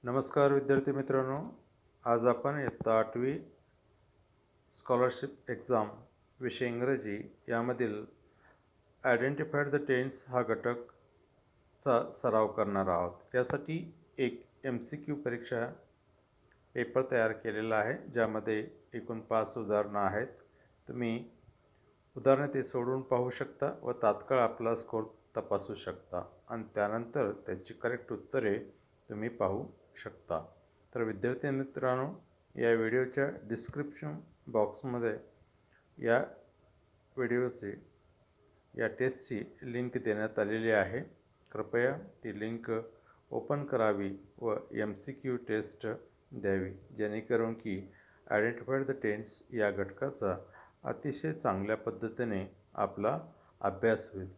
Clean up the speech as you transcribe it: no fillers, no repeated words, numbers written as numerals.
नमस्कार विद्यार्थी मित्रांनो, आज आपण इयत्ता 8वी स्कॉलरशिप एक्झाम विषय इंग्रजी यामधील आयडेंटिफाईड द टेन्स हा घटकचा सराव करणार आहोत। त्यासाठी एक MCQ परीक्षा पेपर तयार केलेला आहे, ज्यामध्ये एकूण 5 उदाहरणं आहेत। तुम्ही उदाहरणे ते सोडवून पाहू शकता व तात्काळ आपला स्कोर तपासू शकता आणि त्यानंतर त्याची करेक्ट उत्तरे तुम्ही पाहू शकता। तर विद्यार्थी मित्रांनो, या व्हिडिओच्या डिस्क्रिप्शन बॉक्समध्ये या टेस्टची लिंक देण्यात आलेली आहे। कृपया ती लिंक ओपन करावी व MCQ टेस्ट द्यावी, जेणेकरून की आयडेंटिफाईड द टेन्स या घटकाचा अतिशय चांगल्या पद्धतीने आपला अभ्यास होईल।